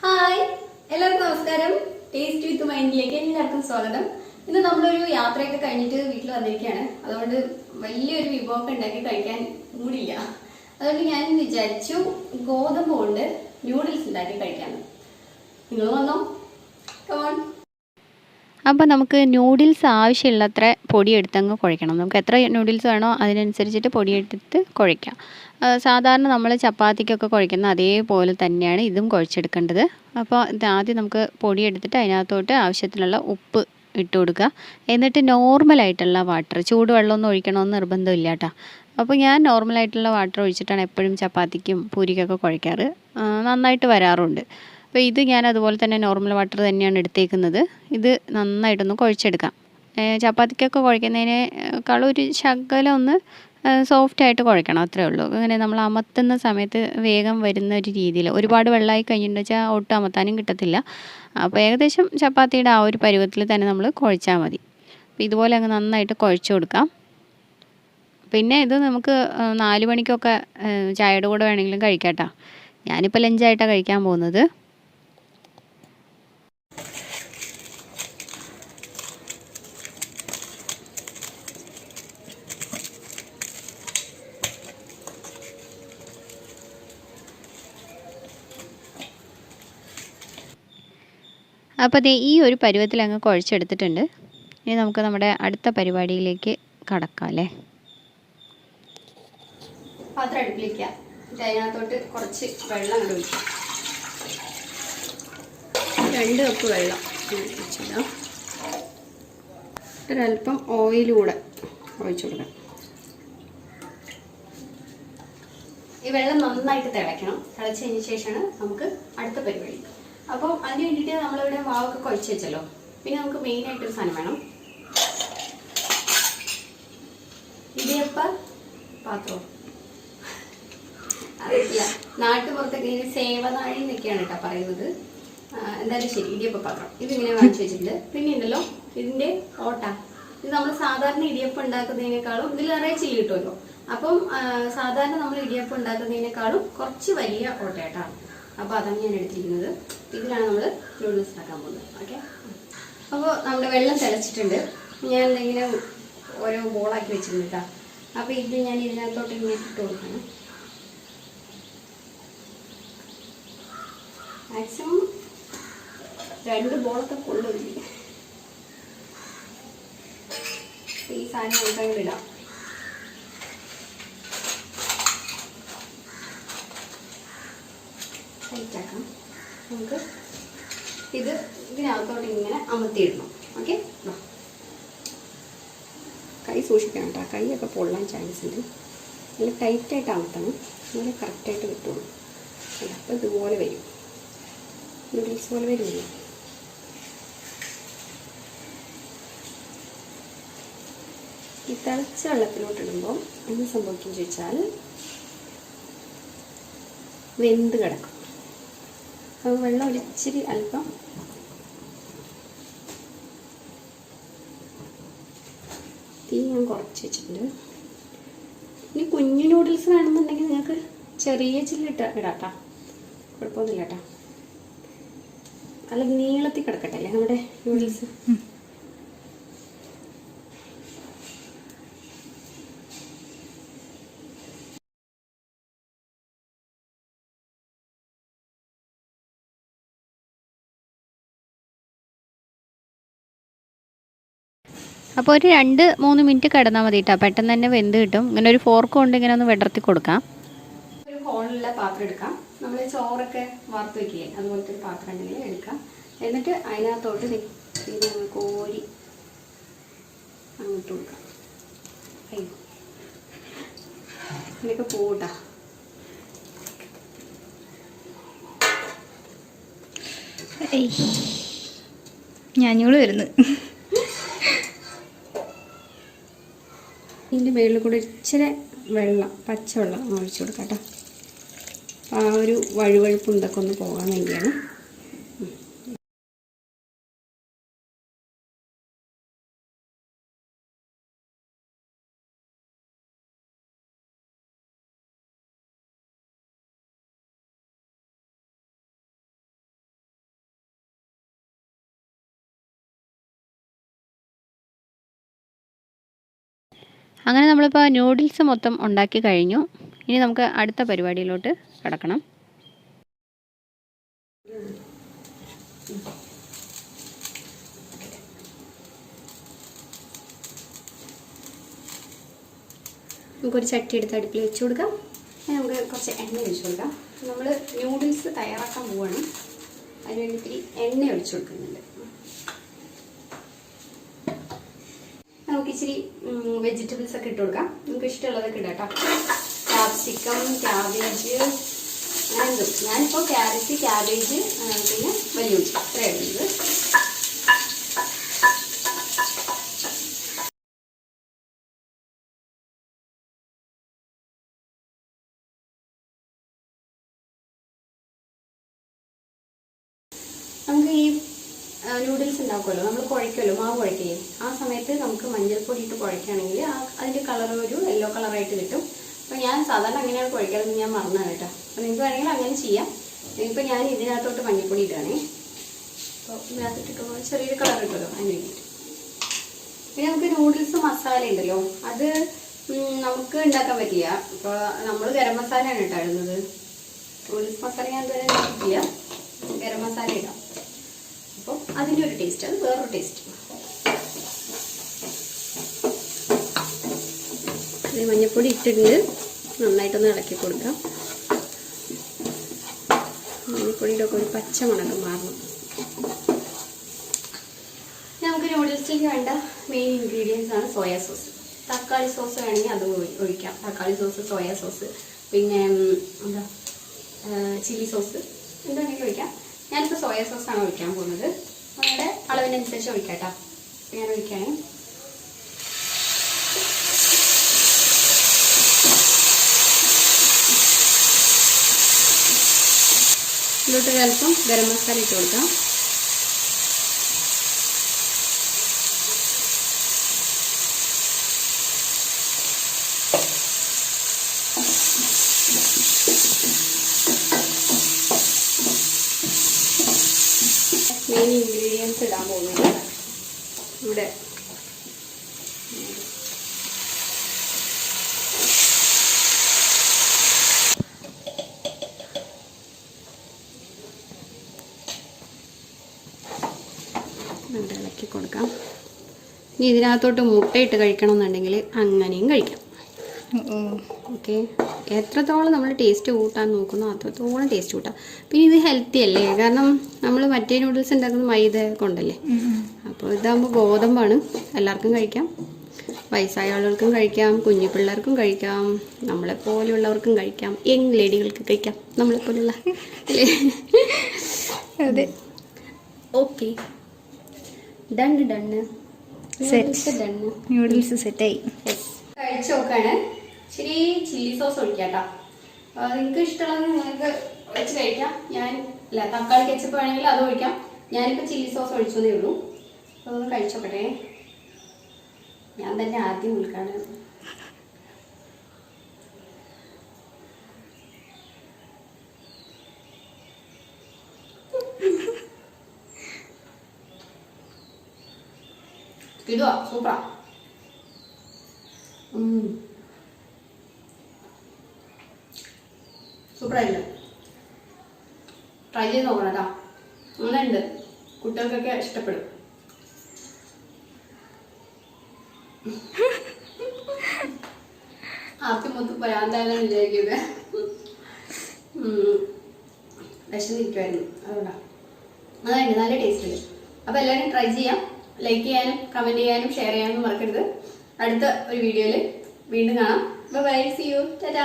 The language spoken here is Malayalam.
ഹായ് എല്ലാവർക്കും നമസ്കാരം. ടേസ്റ്റ് വിത്ത് മൈൻഡിലേക്ക് എല്ലാവർക്കും സ്വാഗതം. ഇന്ന് നമ്മളൊരു യാത്രയൊക്കെ കഴിഞ്ഞിട്ട് വീട്ടിൽ വന്നിരിക്കുകയാണ്. അതുകൊണ്ട് വലിയൊരു വിഭവമൊക്കെ ഉണ്ടാക്കി കഴിക്കാൻ മൂടില്ല. അതുകൊണ്ട് ഞാൻ വിചാരിച്ചു ഗോതമ്പ് കൊണ്ട് ന്യൂഡിൽസ് ഉണ്ടാക്കി കഴിക്കാമെന്ന്. നിങ്ങൾ വന്നോ? കമോൺ. അപ്പോൾ നമുക്ക് നൂഡിൽസ് ആവശ്യമുള്ളത്ര പൊടിയെടുത്തങ്ങ് കുഴയ്ക്കണം. നമുക്ക് എത്ര നൂഡിൽസ് വേണോ അതിനനുസരിച്ചിട്ട് പൊടിയെടുത്ത് കുഴയ്ക്കാം. സാധാരണ നമ്മൾ ചപ്പാത്തിക്കൊക്കെ കുഴയ്ക്കുന്ന അതേപോലെ തന്നെയാണ് ഇതും കുഴച്ചെടുക്കേണ്ടത്. അപ്പോൾ ആദ്യം നമുക്ക് പൊടിയെടുത്തിട്ട് അതിനകത്തോട്ട് ആവശ്യത്തിനുള്ള ഉപ്പ് ഇട്ട് കൊടുക്കുക. എന്നിട്ട് നോർമലായിട്ടുള്ള വാട്ടർ, ചൂടുവെള്ളമൊന്നും ഒഴിക്കണമെന്ന് നിർബന്ധമില്ല കേട്ടോ. അപ്പോൾ ഞാൻ നോർമലായിട്ടുള്ള വാട്ടർ ഒഴിച്ചിട്ടാണ് എപ്പോഴും ചപ്പാത്തിക്കും പൂരിക്കൊക്കെ കുഴയ്ക്കാറ്. നന്നായിട്ട് വരാറുണ്ട്. അപ്പോൾ ഇത് ഞാൻ അതുപോലെ തന്നെ നോർമൽ വാട്ടർ തന്നെയാണ് എടുത്തേക്കുന്നത്. ഇത് നന്നായിട്ടൊന്ന് കുഴച്ചെടുക്കാം. ചപ്പാത്തിക്കൊക്കെ കുഴയ്ക്കുന്നതിനേക്കാളും ഒരു ശകലം ഒന്ന് സോഫ്റ്റായിട്ട് കുഴയ്ക്കണം, അത്രേ ഉള്ളൂ. അങ്ങനെ നമ്മൾ അമർത്തുന്ന സമയത്ത് വേഗം വരുന്ന ഒരു രീതിയിൽ. ഒരുപാട് വെള്ളമായി കഴിഞ്ഞിട്ടുണ്ടെന്ന് വെച്ചാൽ ഒട്ടും അമർത്താനും കിട്ടത്തില്ല. അപ്പോൾ ഏകദേശം ചപ്പാത്തിയുടെ ആ ഒരു പരുവത്തിൽ തന്നെ നമ്മൾ കുഴച്ചാൽ മതി. അപ്പോൾ ഇതുപോലെ അങ്ങ് നന്നായിട്ട് കുഴച്ച് കൊടുക്കാം. പിന്നെ ഇത് നമുക്ക് 4 മണിക്കൊക്കെ ചായയുടെ കൂടെ വേണമെങ്കിലും കഴിക്കാം കേട്ടോ. ഞാനിപ്പോൾ ലഞ്ചായിട്ടാണ് കഴിക്കാൻ പോകുന്നത്. അപ്പോൾ ദേ ഈ ഒരു പരുവത്തിൽ അങ്ങ് കുഴച്ചെടുത്തിട്ടുണ്ട്. ഇനി നമുക്ക് നമ്മുടെ അടുത്ത പരിപാടിയിലേക്ക് കടക്കാം അല്ലേ. പാത്രം അടുപ്പിലേക്ക് അതിനകത്തോട്ട് കുറച്ച് വെള്ളം അങ്ങോട്ട് ഒഴിക്കും. 2 കപ്പ് വെള്ളം ഒഴിച്ചിടാം. ഒരല്പം ഓയിൽ കൂടെ ഒഴിച്ചു കൊടുക്കാം. ഈ വെള്ളം നന്നായിട്ട് തിളയ്ക്കണം. തിളച്ചതിന് ശേഷമാണ് നമുക്ക് അടുത്ത പരിപാടി. അപ്പോൾ അതിന് വേണ്ടിയിട്ട് നമ്മളിവിടെ മാവൊക്കെ കുഴച്ച് വെച്ചല്ലോ. പിന്നെ നമുക്ക് മെയിനായിട്ടൊരു സാധനം വേണം. ഇടിയപ്പ പാത്രം അറിയില്ല, നാട്ടുപുറത്തൊക്കെ ഇങ്ങനെ സേവനാഴി എന്നൊക്കെയാണ് കേട്ടോ പറയുന്നത്. എന്തായാലും ശരി, ഇടിയപ്പ പാത്രം ഇതിങ്ങനെ വാങ്ങിച്ചു വെച്ചിട്ടുണ്ട്. പിന്നെ ഉണ്ടല്ലോ ഇതിന്റെ ഓട്ട. ഇത് നമ്മൾ സാധാരണ ഇടിയപ്പം ഉണ്ടാക്കുന്നതിനേക്കാളും ഇതിൽ നിറയെ ചില്ലി കിട്ടുമല്ലോ. അപ്പം സാധാരണ നമ്മൾ ഇടിയപ്പം ഉണ്ടാക്കുന്നതിനേക്കാളും കുറച്ച് വലിയ ഓട്ടയായിട്ടാണ്. അപ്പോൾ അതാണ് ഞാൻ എടുത്തിരിക്കുന്നത്. ഇതിലാണ് നമ്മൾ നൂഡിൽസ് ഉണ്ടാക്കാൻ പോകുന്നത്. ഓക്കെ, അപ്പോൾ നമ്മുടെ വെള്ളം തിളച്ചിട്ടുണ്ട്. ഞാൻ ഇങ്ങനെ ഓരോ ബോളാക്കി വെച്ചിട്ടുണ്ട് കേട്ടോ. അപ്പോൾ ഇത് ഞാൻ ഇതിനകത്തോട്ട് ഇങ്ങനെ ഇട്ട് കൊടുക്കണം. മാക്സിമം 2 ബോളൊക്കെ കൊള്ളുന്നില്ല. ഈ സാധനം നമുക്കങ്ങോട്ട് ഇടാം. ടൈറ്റാക്കാം. നമുക്ക് ഇതിനകത്തോട്ട് ഇങ്ങനെ അമർത്തിയിടണം. ഓക്കെ, കൈ സൂക്ഷിക്കണം കേട്ടോ. കൈയൊക്കെ പൊള്ളാൻ ചാൻസ് ഉണ്ട്. നല്ല ടൈറ്റായിട്ട് അമർത്തണം, നല്ല കറക്റ്റായിട്ട് കിട്ടുള്ളൂ. അപ്പോൾ ഇതുപോലെ വരും, നൂഡിൽസ് പോലെ വരുമല്ലോ. ഈ തിളച്ച വെള്ളത്തിലോട്ടിടുമ്പോൾ എന്ത് സംഭവിക്കും ചോദിച്ചാൽ വെന്ത് കിടക്കും. അപ്പോൾ വെള്ളം ഒരിച്ചിരി അല്പം തീ ഞാൻ കുറച്ച് വെച്ചിട്ടുണ്ട്. ഇനി കുഞ്ഞു നൂഡിൽസ് വേണമെന്നുണ്ടെങ്കിൽ നിങ്ങൾക്ക് ചെറിയ ചില്ലിട്ട് ഇടാട്ടാ, കുഴപ്പമൊന്നുമില്ല കേട്ടോ. അല്ല, നീളത്തിൽ കിടക്കട്ടെ അല്ലേ നമ്മുടെ നൂഡിൽസ്. അപ്പോൾ ഒരു 2-3 മിനിറ്റ് കിടന്നാൽ മതി കേട്ടോ. പെട്ടെന്ന് തന്നെ വെന്ത് കിട്ടും. ഇങ്ങനെ ഒരു ഫോർക്ക് കൊണ്ട് ഇങ്ങനെ ഒന്ന് വിടർത്തി കൊടുക്കാം. ഒരു ഹോളുള്ള പാത്രം എടുക്കാം. നമ്മൾ ചോറൊക്കെ വാർത്ത് വെക്കില്ലേ, അതുപോലത്തെ ഒരു പാത്രം ഉണ്ടെങ്കിൽ എടുക്കാം. എന്നിട്ട് അതിനകത്തോട്ട് പിന്നെ കോരി അങ്ങോട്ട് കൊടുക്കാം. ഇതിനൊക്കെ പോട്ടാ. ഞാനിവിടെ വരുന്നു. ഇതിൻ്റെ മേളിൽ കൂടെ ഇച്ചിരി വെള്ളം, പച്ചവെള്ളം ഒഴിച്ചു കൊടുക്കാം കേട്ടോ. ആ ഒരു വഴുവഴുപ്പ് ഇതൊക്കെ ഒന്ന് പോകാൻ വേണ്ടിയാണ്. അങ്ങനെ നമ്മളിപ്പോൾ നൂഡിൽസ് മൊത്തം ഉണ്ടാക്കി കഴിഞ്ഞു. ഇനി നമുക്ക് അടുത്ത പരിപാടിയിലോട്ട് കടക്കണം. നമുക്കൊരു ചട്ടി എടുത്ത് അടുപ്പിൽ വെച്ച് കൊടുക്കാം. നമുക്ക് കുറച്ച് എണ്ണ ഒഴിച്ച് കൊടുക്കാം. നമ്മൾ നൂഡിൽസ് തയ്യാറാക്കാൻ പോവാണ്. അതിന് വേണ്ടി ഇത്തിരി എണ്ണ ഒഴിച്ച് കൊടുക്കുന്നുണ്ട്. നമുക്ക് ഇച്ചിരി വെജിറ്റബിൾസ് ഒക്കെ ഇട്ട് കൊടുക്കാം. നമുക്ക് ഇഷ്ടമുള്ളതൊക്കെ ഇടാം കേട്ടോ. ക്യാപ്സിക്കം, ക്യാബേജ്, അങ്ങനെ ഞാനിപ്പോൾ ക്യാരറ്റ്, ക്യാബേജ്, പിന്നെ വലിയ ഉള്ളി ഇത്രയാണ് ഇടുന്നത്. നമുക്ക് ഈ നൂഡിൽസ് ഉണ്ടാക്കുമല്ലോ, നമ്മൾ കുഴയ്ക്കുമല്ലോ, മാവ് കുഴയ്ക്കുകയും ആ സമയത്ത് നമുക്ക് മഞ്ഞൾപ്പൊടി ഇട്ട് കുഴയ്ക്കുകയാണെങ്കിൽ അതിൻ്റെ കളർ ഒരു യെല്ലോ കളറായിട്ട് കിട്ടും. അപ്പോൾ ഞാൻ സാധാരണ അങ്ങനെയാണ് കുഴയ്ക്കാറെന്ന് ഞാൻ മറന്നാണ് കേട്ടോ. അപ്പോൾ നിങ്ങൾക്ക് വേണമെങ്കിൽ അങ്ങനെ ചെയ്യാം. ഇപ്പോൾ ഞാൻ ഇതിനകത്തോട്ട് മഞ്ഞൾപ്പൊടി ഇടുകയാണേ. അപ്പോൾ ഇതിനകത്തിട്ട് ചെറിയൊരു കളർ കിട്ടുമല്ലോ അതിന് വേണ്ടിയിട്ട്. പിന്നെ നമുക്ക് നൂഡിൽസ് മസാല ഉണ്ടല്ലോ, അത് നമുക്ക് ഉണ്ടാക്കാൻ പറ്റില്ല. ഇപ്പോൾ നമ്മൾ ഗരം മസാലയാണ് കേട്ടോ ഇടുന്നത്. നൂഡിൽസ് മസാല ഞാൻ ഇതുവരെ ഉണ്ടാക്കിയിട്ടില്ല. ഗരം മസാല ഇടാം. അപ്പോൾ അതിൻ്റെ ഒരു ടേസ്റ്റ്, അത് വേറൊരു ടേസ്റ്റ്. മഞ്ഞൾപ്പൊടി ഇട്ടിട്ട് നന്നായിട്ടൊന്ന് ഇളക്കി കൊടുക്കാം. മഞ്ഞൾപ്പൊടിയുടെ ഒക്കെ ഒരു പച്ച മണക്കം മാറണം. നമുക്ക് നൂഡിൽസിലേക്ക് വേണ്ട മെയിൻ ഇൻഗ്രീഡിയൻസ് ആണ് സോയാ സോസ്. തക്കാളി സോസ് വേണമെങ്കിൽ അത് ഒഴിക്കാം. തക്കാളി സോസ്, സോയാ സോസ്, പിന്നെ എന്താ ചില്ലി സോസ് എന്താണെങ്കിലും ഒഴിക്കാം. ഞാനിപ്പോൾ സോയാ സോസാണ് ഒഴിക്കാൻ പോകുന്നത്. നമ്മുടെ അളവിനനുസരിച്ച് ഒഴിക്കാം കേട്ടോ. ഞാൻ ഒഴിക്കുകയാണ്. ഇതിലോട്ട് അല്പം ഗരം മസാല ഇട്ട് കൊടുക്കാം. മെയിൻ ഇൻഗ്രീഡിയൻസ് ഇടാൻ പോകുന്നത് ഇവിടെ ഇളക്കി കൊടുക്കാം. ഇനി ഇതിനകത്തോട്ട് മുട്ടയിട്ട് കഴിക്കണമെന്നുണ്ടെങ്കിൽ അങ്ങനെയും കഴിക്കാം. ഓക്കെ, എത്രത്തോളം നമ്മൾ ടേസ്റ്റ് കൂട്ടാൻ നോക്കുന്നോ അത്രത്തോളം ടേസ്റ്റ് കൂട്ടാം. പിന്നെ ഇത് ഹെൽത്തി അല്ലേ, കാരണം നമ്മൾ മറ്റേ നൂഡിൽസ് ഉണ്ടാക്കുന്നത് മൈദ കൊണ്ടല്ലേ. അപ്പോൾ ഇതാകുമ്പോൾ ഗോതമ്പാണ്, എല്ലാവർക്കും കഴിക്കാം. വയസ്സായ ആളുകൾക്കും കഴിക്കാം, കുഞ്ഞു പിള്ളേർക്കും കഴിക്കാം, നമ്മളെപ്പോലെയുള്ളവർക്കും കഴിക്കാം, യങ് ലേഡികൾക്ക് കഴിക്കാം, നമ്മളെപ്പോലുള്ള അല്ലേ. അതെ, okay, done done done noodles സെറ്റായി. കഴിച്ചു നോക്കാണ്. ശരി, ചില്ലി സോസ് ഒഴിക്കാം കേട്ടോ. നിങ്ങൾക്ക് ഇഷ്ടമുള്ളത് നിങ്ങൾക്ക് വെച്ച് കഴിക്കാം. ഞാൻ തക്കാളി കെച്ചപ്പ് വേണമെങ്കിൽ അത് ഒഴിക്കാം. ഞാനിപ്പോൾ ചില്ലി സോസ് ഒഴിച്ചതേ ഉള്ളൂ. അപ്പോൾ ഒന്ന് കഴിച്ചു നോക്കട്ടെ. ഞാൻ തന്നെ ആദ്യം ഉൾക്കാണ്. ഇടുവാ, സൂപ്പറാ. സൂപ്പറായില്ല, ട്രൈ ചെയ്ത് നോക്കണം കേട്ടോ. അങ്ങനെയുണ്ട്, കുട്ടികൾക്കൊക്കെ ഇഷ്ടപ്പെടും. ആദ്യം മൊത്തം പറയാന്തായാലും വിചാരിക്കുന്നത് വിശന്നിരിക്കുമായിരുന്നു, അതുകൊണ്ടാണ്. അതായത് നല്ല ടേസ്റ്റ് ഉണ്ട്. അപ്പോൾ എല്ലാവരും ട്രൈ ചെയ്യാം. ലൈക്ക് ചെയ്യാനും കമൻറ്റ് ചെയ്യാനും ഷെയർ ചെയ്യാനും മറക്കരുത്. അടുത്ത ഒരു വീഡിയോയിൽ വീണ്ടും കാണാം. Bye, see you, Tata.